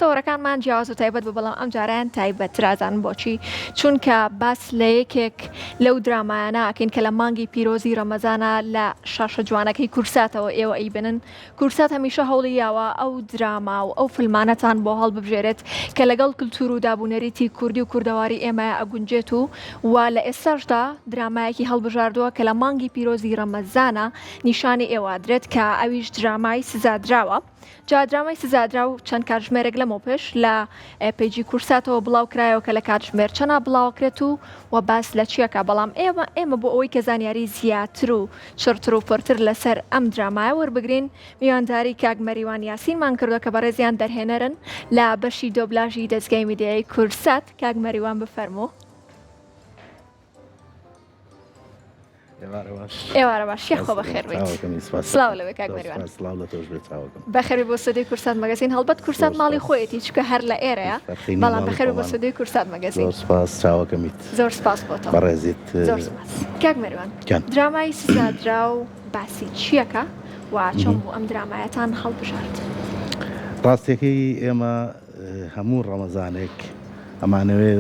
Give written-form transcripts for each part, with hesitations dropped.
تۆڕەکانمان جیاواز و تایبەت بە بەڵام ئەم جاران تایبەترازان بۆچی چونکە باس لە یەکێک لەو درامایانەکەین کە لە مانگی پیرۆزی ڕەمەزانە لە شاشە جوانەکەی کورساتەوە ئێوە ئەیبنن. کورسات هەمیشە هەوڵی یاوە ئەو دراما و ئەو فیلمانەتان بۆ هەڵببژێرێت کە لەگەڵ کلتور و دابوونەریتی کوردی و کوردەواری ئێمە ئەگونجێت و لە ئێستاشدا درامایەکی هەڵبژاردووە کە لە مانگی پیرۆزی ڕەمەزانە نیشانی ئێوادرێت کە ئەویش درامای سزادراوە. جا درامای سزادرا و چەند کاتژمێرێک لەمەوە پێش لە پێیجی کورساتەوە بڵاو کرایەوە کە لە کاتژمێر چەنە بڵاوکرێت و باس لە چیەکە بەڵام ئێمە بۆ ئەوەی کە زانیاری زیاتر و چرتر و پڕتر لەسەر ئەم درامایە وەربگرین میوانداری کاک مەریوان یاسینمان کردووە کە بەڕێزیان دەرهێنەرن لە بەشی دۆبلاژی دەستگای میدیای کورسات. کاک مەریوان بفەرموو. ئێوارە باش یەخۆ بەخێر بێت. سلااو لەوێ کاک مەریوان. بەخێر بۆ سودەی کورسات مەگەزین. هەڵبەت کورسات ماڵی خۆیەتی چکە هەر لە ئێرەیە بەڵام بەخێر بۆ سودەی کورسات مەگەزین. زۆر سپاس چاوەکەمیت. زۆر سپاس بۆتەوە. بەڕێزیت. زۆر سپاس. کاک مەریوان درامای سزادرا و باسی چیەکە و چۆن بوو ئەم درامایەتان هەڵبژارد؟ ڕاستیەکەی ئێمە هەموو ڕەمەزانێک ئەمانەوێ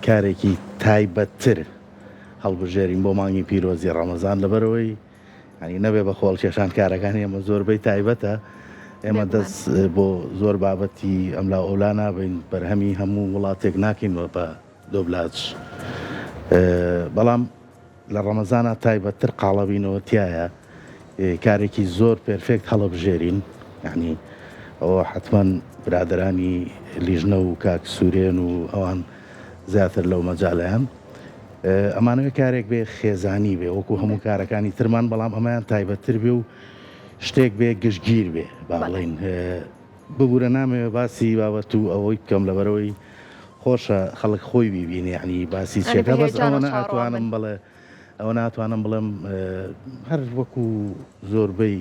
کارێکی تایبەتتر هەڵبژێرین بۆ مانگی پیرۆزی ڕەمەزان لەبەرەوەی ینی نەبێ بە خۆڵکێشان کارەکانی ئێمە زۆربەی تایبەتە. ئێمە دەست بۆ زۆر بابەتی ئەم لا ئەولا نابین بەرهەمی هەموو وڵاتێک ناکەینەوە بە دۆبلاج بەڵام لە ڕەمەزانە تایبەتتر قاڵەبینەوە تایە کارێکی زۆر پێرفێکت هەڵبژێرین. یعنی ئەوە حتمما برادرانی لیژنە و کاک سوورێن و ئەوان زیاتر لەو مەجاالەیان ئەمانەوە کارێک بێ خێزانی بێ وەکو هەموو کارەکانی ترمان بەڵام ئەمایان تایبەتتر بێ و شتێک بێ گشتگیر بێ با بڵین ببوورە نامەوێ باسی بابەت و ئەوەی بکەم لەبەرەوەی خۆشە خەڵک خۆی بیبینی ینی باسی چێکە بەس ئەوە ناتوانم بڵێ ئەوە ناتوانم بڵێم هەر وەکو زۆربەی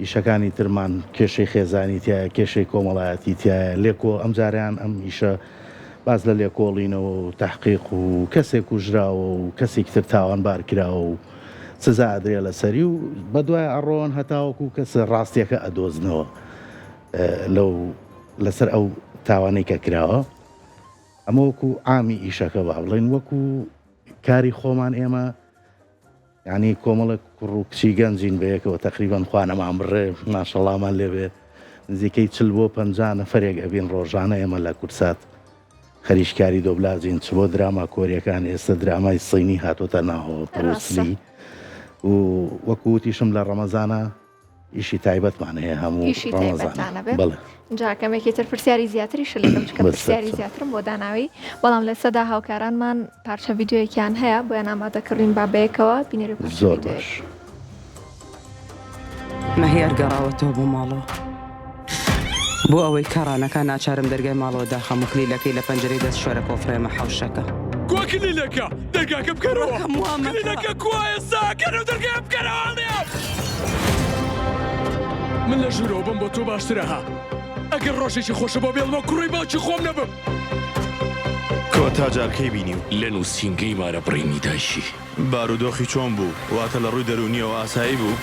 ئیشەکانی ترمان کێشەی خێزانی تایە کێشەی کۆمەڵایەتی تایە لێکۆ ئەم جاریان ئەم ئیشە باز لە لێکۆڵینەوە و تەحقیق و کەسێک کوژراوە و کەسێک تر تاوانبار کراوە و سزا ئەدرێ لەسەری و بە دوای ئەڕۆن هەتاوەکو کەسە ڕاستیەکە ئەدۆزنەوە لەو لەسەر ئەو تاوانەی کە کراوە. ئەمە وەکو ئامی ئیشەکە با بڵێن وەکو کاری خۆمان ئێمە ینی کۆمەڵک کوڕ و کچی گەنجین بەیەکەوە تەقریبان خوانەمان بڕێ ماشەڵامان لێبێ نزیکەی 40 بۆ 50 نەفەرێک ئەبین ڕۆژانە ئێمە لە کورسات خەریشکاری دۆبلازین چ بۆ دراما کۆریەکان ئێستا درامای سینی هاتۆتە ناوەوە پرۆسلی و وەکوتیشم لە ڕەمەزانە ئیشی تایبەتمان هەیە هەموو ڕەمەزانە. جاکەمێکی تر پرسیاری زیاتری شلەکەم چکە پرسیاری زیاترم بۆ داناوی بەڵام لە سەدا هاوکارانمان پارچە ڤیددیۆیەکیان هەیە بۆیان ئامادەکردین بابەیەکەوە بینێری زۆر باش. مەهیار گەڕاوەتەوە بۆ ماڵەوە بۆ ئەوەی کەڕانەکە ناچارم دەرگای ماڵەوە داخەم و کلیلەکەی لە پەنجەرەی دەست شوێرە کۆفرێمە حەوشەکە. کوا کلیلەکە دەرگاکە بکەرەوە کلیلەکە کوایە ساکەن و دەرگای بکەرەوە. من لە ژوورەوە بم بۆ تۆ باشترە ها ئەگەر ڕۆژێکی خۆشە بۆ بێڵمە کوڕی باوکی خۆم نەبم. کۆ تا جارکەی بینیم لە نووسینگەی مارە بڕینی داشی بارودۆخی چۆن بوو واتە لە ڕووی دەرونیەوە ئاسایی بوو.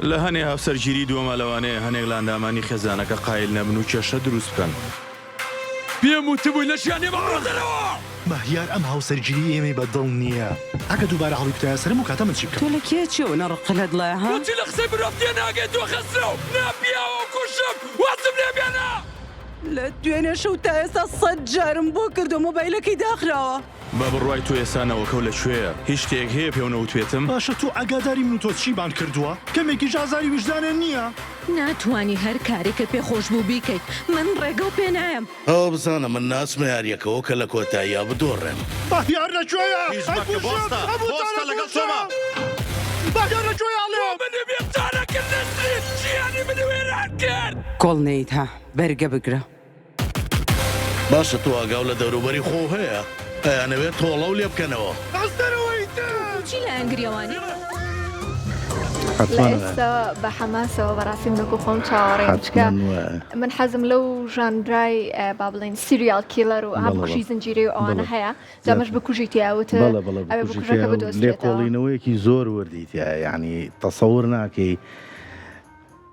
لە هەنێ هەفسەرگیری دووەمە لەوانەیە هەنێک لاندامانی خێزانەکە قایل نەبن و کێشە دروست بکەن. پێم وتبووی لە ژیانێ بەڕۆدەرەوە. مەهیار ئەم هاوسەرگیری ئێمەی بەدڵ نییە. ئەگە دووبارە هەڵی کوتایە سەرم و کاتە من چی بکەم؟ تۆ لە کێ چێوە نەڕقلت لایە ها؟ وتی لە قسەی مرۆڤ ناگەێت تۆ خەسرەوە ناپیاوە کوشم وازم لێبێنە. لە دوێنێ شەو تا ئێستا 100 جارم بۆ کردو مۆبایلەکەی داخراوە. با بڕوای تۆ ئێسانەوەکە و لەکوێیە هیچ شتێک هەیە پێونەوتێتم؟ باشە تۆ ئاگاداری من و تۆ چیبان کردووە؟ کەمێکیش ئازاری وجدانە نییە؟ ناتوانی هەر کارێکە پێخۆش بوو بیکەیت من ڕێگە و پێ نایم. ئەو بزانە من ناسمە یاریەکەەوە کە لە کۆتاییە بدۆڕێم. باهیار لەکوێیە؟ بۆستە لەگەڵ تۆمە. باهیار لەکوێیە ئاڵێ؟ من بێتانەکرد نەستریت ژیانی من وێران کرد. کۆڵ نەیت ها بەرگە بگرە. باشە تۆ ئاگاو لە دەوروبەری خۆ هەیە ئەیانەوێت تۆڵە و لێ بکەنەوە. چی لە ئەنگریەوانی؟ ئێستا بە حەماسەوە بەڕاستی منەکو خۆم چاوەڕێم چکە من حەزم لەو ژانرای با بڵێن سیریال کیلەر و هەمکوژی زنجیرەی و ئەوانە هەیە جامەش بکوژی تیاوتە ئەوێ بکوژەکە بدۆزرێتەوە. لێکۆڵینەوەیەکی زۆر وەردی تایە یعنی تەسەوور ناکەی 100 جار 100 جار 100 جار 100 جار 100 جار 100 جار 100 جار 100 جار 100 جار 100 جار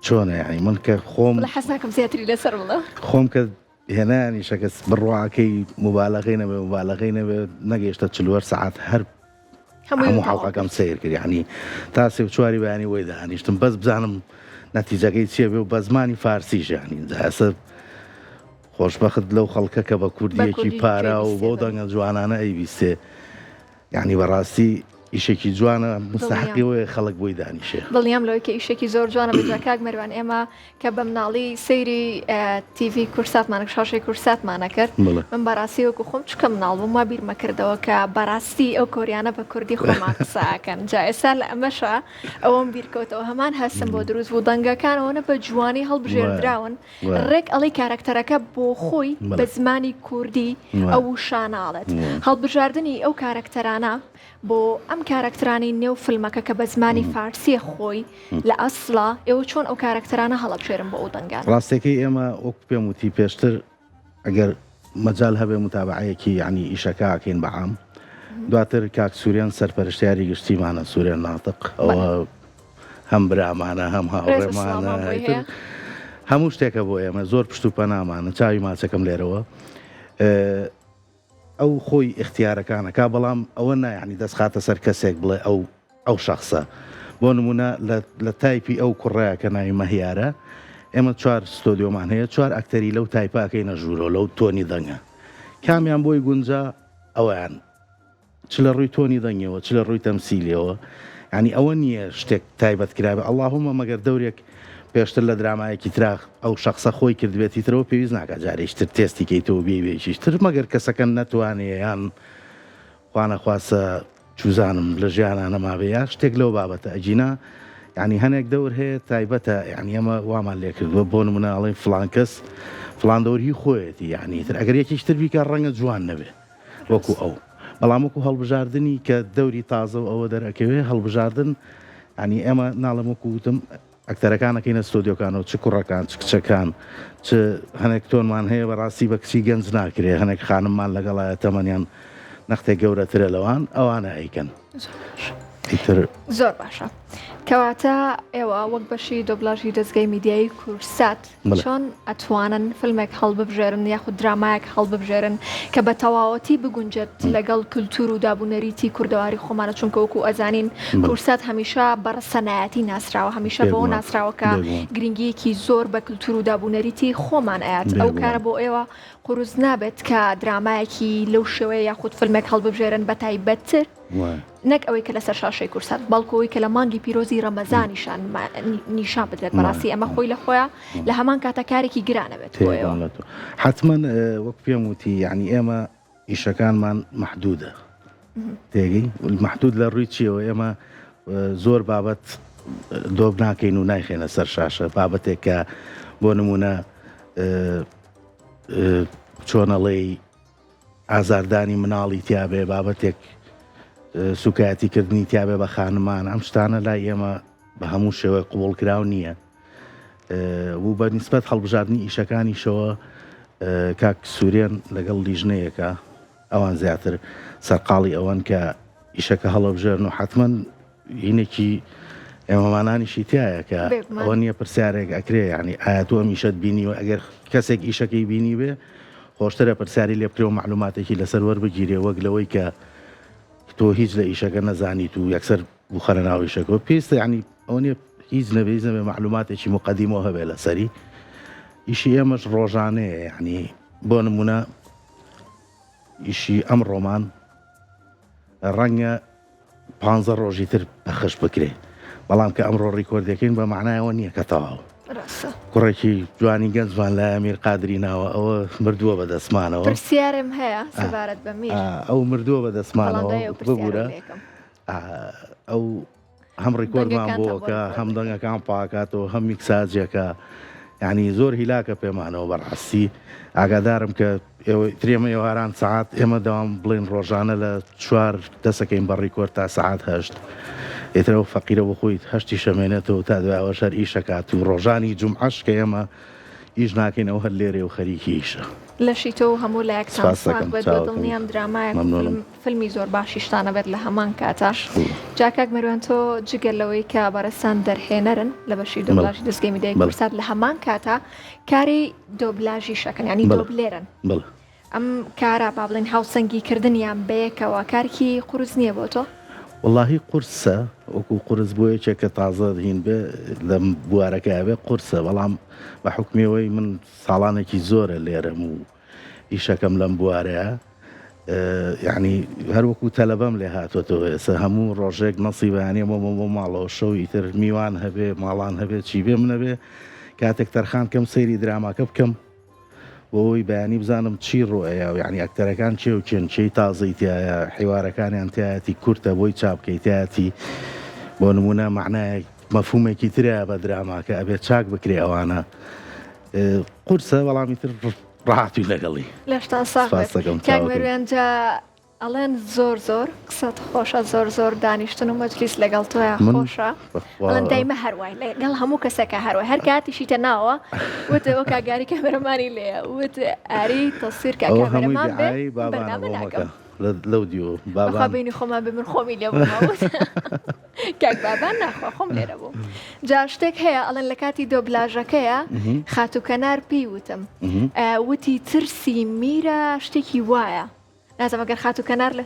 100 چۆنە یعنی من کە خۆم لە حەز ناکەم زیاتری لەسەر بڵێ خۆم کە هێنانی شەکەس بڕواکەی مبالغەی نەبێ نەگەیشتە 40 ساعت هەر هەموو حەڵقەکەم سیر کرد یعنی تا 3-4 بەیانی وەی داهانیشتم بەس بزانم نەتیجەکەی چیە بێ و بە زمانی فارسیش یعنی هەسە خۆشبەخت لەو خەڵکە کە بە کوردیەکی پارا و بۆ دەنگە جوانانە ئەیویستێ یعنی بەڕاستی ئیشێکی جوانە مستحقی وەیە خەڵک بۆی دانیشێ دڵنیام لەوەی کە ئیشێکی زۆر جوانە بەجا کاک مەروان ئێمە کە بە مناڵی سەیری تیڤی کورساتمانە شاشەی کورساتمانە کرد من بەڕاستی وەکو خۆم چکە مناڵ بووم وا بیرمە کردەوە کە بەڕاستی ئەو کۆریانە بە کوردی خۆمان قساکەن جا ئێستا لە ئەمەشە ئەوەم بیرکەوتەوە هەمان هەستم بۆ دروست بوو دەنگەکانەوەنە بە جوانی هەڵبژێردراون ڕێک ئەڵی کارکتەرەکە بۆ خۆی بە زمانی کوردی ئەو شاناڵێت هەڵبژاردننی ئەو کارکتەرانە بۆ ئەم کارکترانی نێو فیلمەکە کە بە زمانی فارسیە خۆی لە ئەسڵا ئێوە چۆن ئەو کارکترانە هەڵەبژێرن بۆ ئەو دەنگان ڕاستەکەی ئێمە وەک پێم وتی پێشتر ئەگەر مەجال هەبێ متابعەیەکی یعنی ئیشەکەکەین بەعام دواتر کاک سوورێن سەرپەرشتیاری گشتیمانە سوورێن ناتق ئەوە هەم برامانە هەم هاوڕێمانە هەموو شتێکە بۆ ئێمە زۆر پشت و پەنامانە چاوی ماچەکەم لێرەوە ئەو خۆی اختیارەکانە کا بەڵام ئەوە نایانی دەستخاتە سەر کەسێک بڵێ ئەو شخصە بۆ نمونە لە تایپی ئەو کوڕەیە کە ناوی مەهیارە ئێمە 4 ستۆدیۆمان هەیە 4 ئەکتەری لەو تایپاکەی نەژوورۆ لەو تۆنی دەنگە کامیان بۆی گونجا ئەویان چ لە ڕووی تۆنی دەنگەوە چ لە ڕووی تەمسیلیەوە ینی ئەوە نییە شتێک تایبەت کرابێ ئەڵڵاهومە مەگەر دەورێک پێشتر لە درامایەکی تراخ ئەو شخصە خۆی کردبێتی ترەوە پێویست ناکە جارێکتر تێستی کەیتەوە بێوێکیشتر مەگەر کەسەکەن نەتوانێ یان خوانەخواسە چوزانم لە ژیانانە ماوێ یا شتێک لەو بابەتە ئەجینا ینی هەنێک دەور هەیە تایبەتە یعنی ئەمە وامان لێکردوە بۆ نمونە ئەڵێن فلان کەس فلان دەوری خۆیەتی یعنی تر ئەگەر یەکیشتر بیکە ڕەنگە جوان نەبێ وەکو ئەو بەڵام وەکو هەڵبژاردننی کە دەوری تازە و ئەوە دەرەکەوێ هەڵبژاردن ینی ئێمە ناڵم وەکوتم ئەکتەرەکانەکەینە ستۆدیۆکانەوە چ کوڕەکان چ کچەکان چ هەنێک تۆنمان هەیە بەڕاستی بە کچی گەنج ناکرێ هەنێک خانممان لەگەڵایە تەمەنیان نەختێک گەورەترە لەوان ئەوانە ئەیکەن زۆر باشە کەواتە ئێوە وەک بەشی دۆبلاژی دەستگای میدیایی کورسات چۆن ئەتوانن فیلمێک هەڵببژێرن یاخود درامایەک هەڵببژێرن کە بە تەواوەتی بگونجێت لەگەڵ کولتور و دابوونەریتی کوردەواری خۆمانە چونکە وەکو ئەزانین کورسات هەمیشە بەڕە سەنایەتی ناسراوە هەمیشە بۆ ناسراوەکە گرنگیەکی زۆر بە کولتور و دابوونەریتی خۆمان ئاات ئەو کارە بۆ ئێوە قوروز نابێت کە درامایەکی لەو شێوەیە یاخود فیلمێک هەڵببژێرن بە تایبەتتر نەک ئەوەی کە لەسەر شاشەی کورسات بەڵکەوەی کە لە مانگی پیرۆزی ڕەمەزانیشان نیشان بدرێت بەڕاستی ئەمە خۆی لە خۆیان لە هەمان کاتەکارێکی گرانەبێت حتمما وەک پێم وتی یعنی ئێمە ئیشەکانمان محدودە تێگەی محدود لە ڕووی چیەوە ئێمە زۆر بابەت دۆب ناکەین و نایخێنە سەر شاشە بابەتێک کە بۆ نمونە چۆنەڵێی ئازاردانی مناڵی تیاابێ بابەتێک سوکایەتیکردنی تیاابێ بە خانمان ئەم شتانە لای ئێمە بە هەموو شێوەیە قوبڵکراو نییە بوو بە نیسبەت هەڵبژاردننی ئیشەکانیشەوە کاک سوورێن لەگەڵ لیژنەیەەکە ئەوان زیاتر سەرقاڵی ئەوەن کە ئیشەکە هەڵەبژێرن و حتمما هینێکی ئێمەمانانیشی تایە کە ئەوە نییە پرسیارێک ئەکرێ ینی ئایا تۆ ئەم ئیشت بینی و ئەگەر کەسێک ئیشەکەی بینی بێ خۆشترە پرسیاری لێ بکرێ و معلوماتێکی لەسەر وەربگیرێ وەک لەوەی کە تۆ هیچ لە ئیشەکە نەزانیت و یەکسەر بخەرە ناو ئیشەکە پێستە ینی ئەو نیە هیچ نەبێت نەبێ معلوماتێکی مقدیمەوە هەبێ لەسەری ئیشی ئێمەش ڕۆژانەیە یعنی بۆ نمونە ئیشی ئەم ڕۆمان ڕەنگە 15 ڕۆژی تر بەخش بکرێ بەڵام کە ئەمڕۆ ڕیکۆردەکەین بە معنایەوە نییە کە تەواو کوڕێکی جوانی گەنجوان لە ئەمیر قادری ناوە ئەوە مردووە بە دەسمانەوە پرسیارم هەیە سەبارەت بە میر ئەو مردووە بە دەسمانەوە ببوورە ئەو هەم ڕیکۆردمان بۆکە هەم دەنگەکان پاکاتەوە هەم میکساجێکە یعنی زۆر هیلاکە پێمانەوە بەڕاستی ئاگادارم کە ترێمە ئێواران سعات ئێمە دەوام بڵێن ڕۆژانە لە 4 دەسەکەین بە ڕیکۆرد تا سعات 8 ئێترەوە فەقیرە بە خۆیت هەشتی شەمێنێتەوە تا دوایەوە شەر ئیشەکات و ڕۆژانی جومعەش کە ئێمە ئیش ناکەینەوە هەر لێرێ و خەریکیشە. لەشی تۆ هەموو لە یەکسان سپاس دەکەم، بێت بە چاوەکەم. دڵنیام درامایە مەمنونم. فیلمی زۆر باشیشتانە بێت لە هەمان کاتە. جاکاک مەروان تۆ جگەلەوەی کە بەڕێستان دەرهێنەرن لە بەشی دۆبلاژی دەستگەی میدیای بەڵێ. کورسات لە هەمان کاتە کاری دۆبلاژی شەکەن ینی بەڵێ. دۆبلێرن. بڵێ ئەم کارە با بڵێن هاوسەنگیکردنیان بەیەکەوە کارکی قورس نییە بۆ تۆ؟ واللهی قورسە وەکو قورس بۆ یەکێک کە تازە هین بێ لە بوارەکە بێ قورسە، بەڵام بە حکمەوەی من ساڵانێکی زۆرە لێرەم و ئیشەکەم لەم بوارەیە، یعنی هەروەکو تەلەبەم لێ هاتوۆتەوە ئێستا هەموو ڕۆژێک نەسیبانێمە بۆ ماڵەوە شەو ئیتر میوان هەبێ ماڵان هەبێ چی بێ منەبێ کاتێک تەرخان کەم سەیری دراماکە بکەم بۆی بەیانی بزانم چی ڕۆیە و یعنی ئەکتەرەکان چێ و چێن چی تازەی تایە حیوارەکانیان تایەتی کورتە بۆی چاپکەیتایەتی بۆ نمونە معنای مەفهومێکی ترە بە دراماکە ئەبێت چاک بکرێ ئەوانە قورسە بەڵامی تر ڕاحەتی لەگەڵی. لەشتان ساغ کاک مەروانجا ئەڵێن زۆر قسەت خۆشە زۆر دانیشتن و مەجلیس لەگەڵ تۆیان خۆشە ئەڵەن دایمە هەروای لەگەڵ هەموو کەسەکە هەروە هەر کاتیشیتە ناوە وتەوە کاگاری کامێرەمانی لێە وت ئاری تەسیر کامێرەمان بێ بەرنامە ناکەم لەو دیۆ بابینی خۆمان بێ من خۆمی لێ بوومەوت کاک بابان ناخوا خۆم لێرە بوو. جا شتێک هەیە ئەڵێن لە کاتی دۆبلاژەکەیە خاتوکەنار پێی وتم وتی ترسی میرە شتێکی وایە نازەم ئەگەر خاتوکەنار لە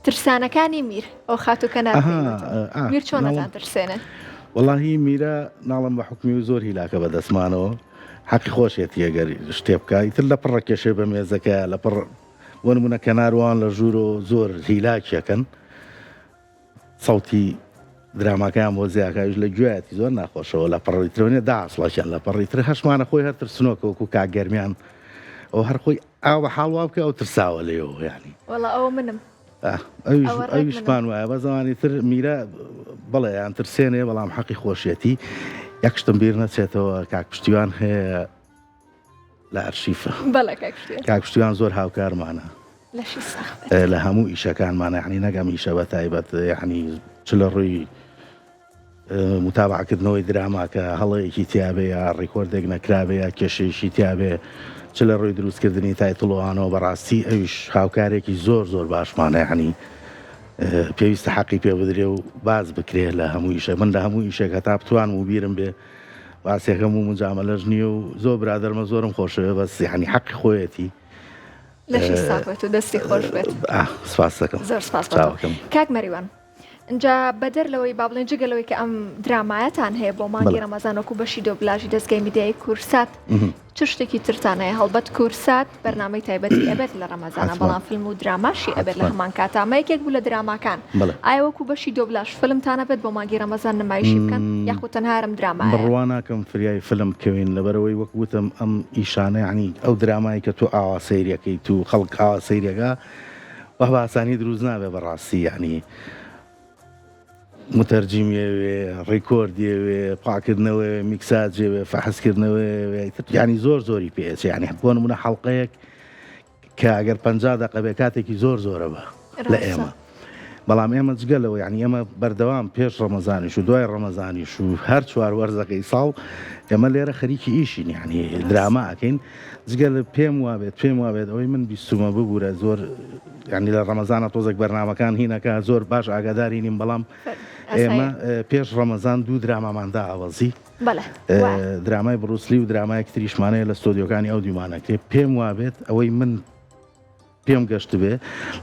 ترسانەکانی میر ئەو خاتوکەنار میر چۆن نەتان ترسێنە؟ وەڵاهی میرە ناڵم بە حکمی و زۆر هیلاکە بەدەستمانەوە حەقی خۆشێتی ئەگەر شتێ بکە تر لە پڕە کێشێ بە مێزەکە لە پڕ بۆ نمونە کەناروان لە ژوور و زۆر هیلاکیەکەن سەوتی دراماکەیان بۆ زیاکاویش لە گوێەتی زۆر ناخۆشەوە لە پڕیترێنێ داعسڵەکەن لە پڕیتر هەشمانە خۆی هەر ترسنۆکە وەکو کاگەرمیان ئەو هەر خۆی ئاوە حاڵوا بکە ئەو ترساوە لێەوە ینی وەڵا ئەوە منم ئەویشمان وایە بە زمانی تر میرە بڵێ یان ترسێنێ بەڵام حەقی خۆشیەتی یەکشتم بیر نەچێتەوە کاک پشتیوان هەیە لە ئەرشیفە کاک پشتیوان زۆر هاوکارمانە لە هەموو ئیشەکانمانە یعنی نەگەم ئیشە بە تایبەت یعنی چ لە ڕووی متابعکردنەوەی دراماکە هەڵەیەکی تیاابێ یا ڕێکۆردێک نەکرابێ یا کێشەیەشی تیاابێ چ لە ڕووی دروستکردنی تایتڵۆوانەوە بەڕاستی ئەویش هاوکارێکی زۆر باشمانە یعنی پێویستە حەقی پێ بدرێ و باز بکرێ لە هەموو ئیشە من لە هەموو ئیشێک هەتا بتوانم و بیرم بێ باسیەکەم و مجامەلەش نییە و زۆر برادەرمە زۆرم خۆشەوە بەس یعنی حەقی خۆیەتی لەشی ساکوێت و دەستی خۆش بێت سپاس دەکەم زۆر سپاس کاک مەریوان اینجا بەدەر لەوەی با بڵێن جگەلەوەی کە ئەم درامایەتان هەیە بۆ مانگی ڕەمەزانۆکو بەشی دۆبلاژی دەستگای میدیای کورسات چ شتێکی ترتانەیە هەڵبەت کورسات بەرنامەی تایبەتی ئەبێت لە ڕەمەزانە بەڵام فیلم و دراماشی ئەبێت لە هەمان کاتامەیەکێک بوو لە دراماکان ئایا وەکو بەشی دۆبلاژ فیلمتانە بێت بۆ مانگی ڕەمەزان نمایشی بکەن یاخود تەنها هەرم درامایە؟ بڕوا ناکەم فریای فیلم بکەوین لەبەرەوەی وەک وتم ئەم ئیشانە یعنی ئەو درامایی کە تۆ ئاوا سەیریەکەیت و خەڵک ئاوا سەیریەکە وە بە ئاسانی دروست نابێ بەڕاستی یعنی متەرجیمێوێ ڕێکۆردیەوێ پاکردنەوە میکساجێوێ فەحسکردنەوە ینی زۆری پێچ ینی بۆ نمونە حەڵقەیەک کە ئەگەر 50 دقیقە بێ کاتێکی زۆرە بە لە ئێمە بەڵام ئێمە جگەلەوە یعنی ئێمە بەردەوام پێش ڕەمەزانیش و دوای ڕەمەزانیش و هەر چوار وەرزەکەی ساڵ ئێمە لێرە خەریکی ئیشین یعنی دراما ئەکەین جگەل پێم وابێت ئەوەی من بیستمە ببوورە زۆر ینی لە ڕەمەزانە تۆزێک بەرنامەکان هینەکە زۆر باش ئاگاداری نیم بەڵام ئێمە پێش ڕەمەزان 2 دراماماندا ئاوەزی درامای بروسلی و درامایەکی تریشمانەیە لە ستۆدیۆکانی ئەو دیمانەکرێ پێم وابێت ئەوەی من پێم گەشت بێ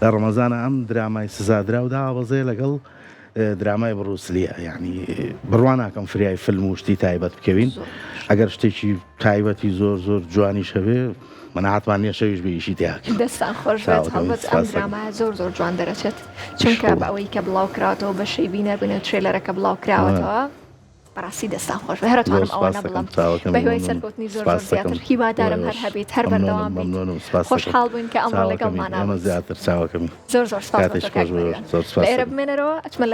لە ڕەمەزانە ئەم درامای سزادرا و داوەزێ لەگەڵ درامای بروسلیە یعنی بڕوا ناکەم فریای فیلم و شتی تایبەت بکەوین ئەگەر شتێکی تایبەتی زۆر جوانیش هەبێ منعاتمان نییە شەویش بەیشی تیاکە دەستان خۆش بێت هەڵبەت ئەم درامایە زۆر جوان دەرەچێت چونکە بە ئەوەی کە بڵاو کراوەتەوە بە شەی بینە بنێت ترێلەرەکە بڵاو کراوەتەوە بەڕاستی دەستان خۆش بە هەرتوانم ئەوە نەبڵم بەهۆی سەرکەوتنی زۆر زیاتر هیوادارم هەر هەبێت هەر بەردەوام بێت خۆشحاڵ بووین کە ئەمڕۆ لەگەڵمانە زیاتر چاوەکەمی زۆر سپاس لە ئێرە بمێنەرەوە ئەچمە